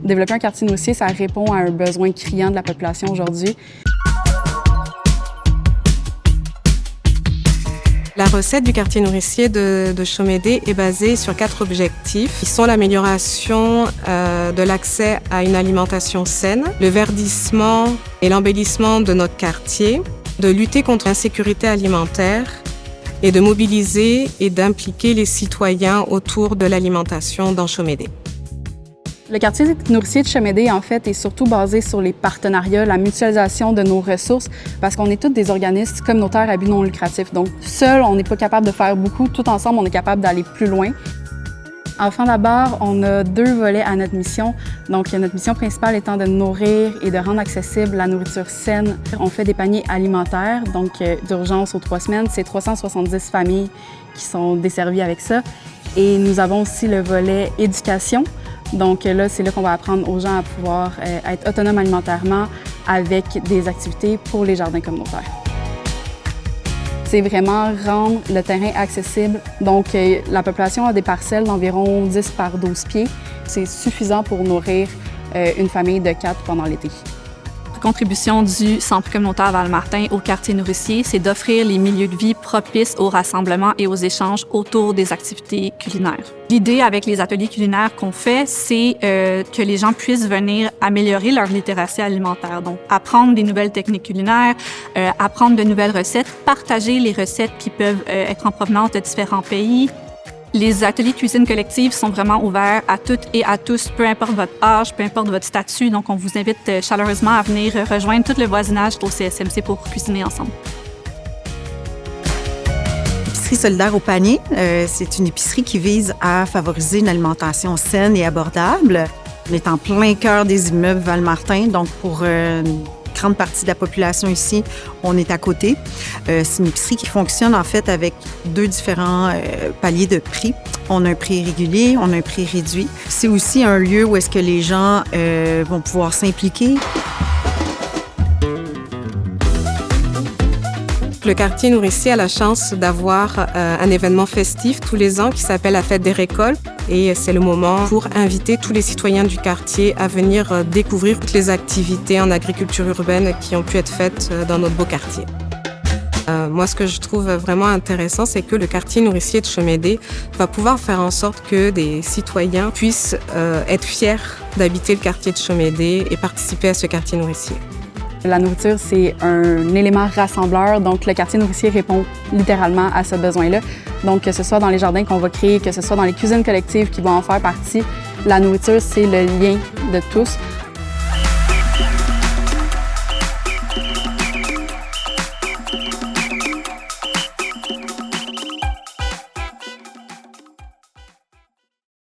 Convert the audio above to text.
Développer un quartier nourricier, ça répond à un besoin criant de la population aujourd'hui. La recette du quartier nourricier de Chomédé est basée sur 4 objectifs. Ils sont l'amélioration de l'accès à une alimentation saine, le verdissement et l'embellissement de notre quartier, de lutter contre l'insécurité alimentaire et de mobiliser et d'impliquer les citoyens autour de l'alimentation dans Chomédé. Le quartier nourricier de Chomédé, en fait, est surtout basé sur les partenariats, la mutualisation de nos ressources, parce qu'on est tous des organismes communautaires à but non lucratif. Donc, seul, on n'est pas capable de faire beaucoup. Tout ensemble, on est capable d'aller plus loin. Enfants d'abord, on a 2 volets à notre mission. Donc, notre mission principale étant de nourrir et de rendre accessible la nourriture saine. On fait des paniers alimentaires, donc d'urgence aux 3 semaines. C'est 370 familles qui sont desservies avec ça. Et nous avons aussi le volet éducation. Donc là, c'est là qu'on va apprendre aux gens à pouvoir être autonomes alimentairement avec des activités pour les jardins communautaires. C'est vraiment rendre le terrain accessible. Donc, la population a des parcelles d'environ 10 par 12 pieds. C'est suffisant pour nourrir une famille de 4 pendant l'été. La contribution du Centre communautaire Val-Martin au quartier nourricier, c'est d'offrir les milieux de vie propices au rassemblement et aux échanges autour des activités culinaires. L'idée avec les ateliers culinaires qu'on fait, c'est que les gens puissent venir améliorer leur littératie alimentaire. Donc, apprendre des nouvelles techniques culinaires, apprendre de nouvelles recettes, partager les recettes qui peuvent être en provenance de différents pays. Les ateliers de cuisine collective sont vraiment ouverts à toutes et à tous, peu importe votre âge, peu importe votre statut. Donc, on vous invite chaleureusement à venir rejoindre tout le voisinage au CSMC pour cuisiner ensemble. L'épicerie solidaire au panier, c'est une épicerie qui vise à favoriser une alimentation saine et abordable. On est en plein cœur des immeubles Val-Martin, donc pour une grande partie de la population ici, on est à côté. C'est une épicerie qui fonctionne en fait avec 2 différents paliers de prix. On a un prix régulier, on a un prix réduit. C'est aussi un lieu où est-ce que les gens vont pouvoir s'impliquer. Le quartier nourricier a la chance d'avoir un événement festif tous les ans qui s'appelle la Fête des récoltes. Et c'est le moment pour inviter tous les citoyens du quartier à venir découvrir toutes les activités en agriculture urbaine qui ont pu être faites dans notre beau quartier. Moi, ce que je trouve vraiment intéressant, c'est que le quartier nourricier de Chomédé va pouvoir faire en sorte que des citoyens puissent être fiers d'habiter le quartier de Chomédé et participer à ce quartier nourricier. La nourriture, c'est un élément rassembleur, donc le quartier nourricier répond littéralement à ce besoin-là. Donc, que ce soit dans les jardins qu'on va créer, que ce soit dans les cuisines collectives qui vont en faire partie, la nourriture, c'est le lien de tous.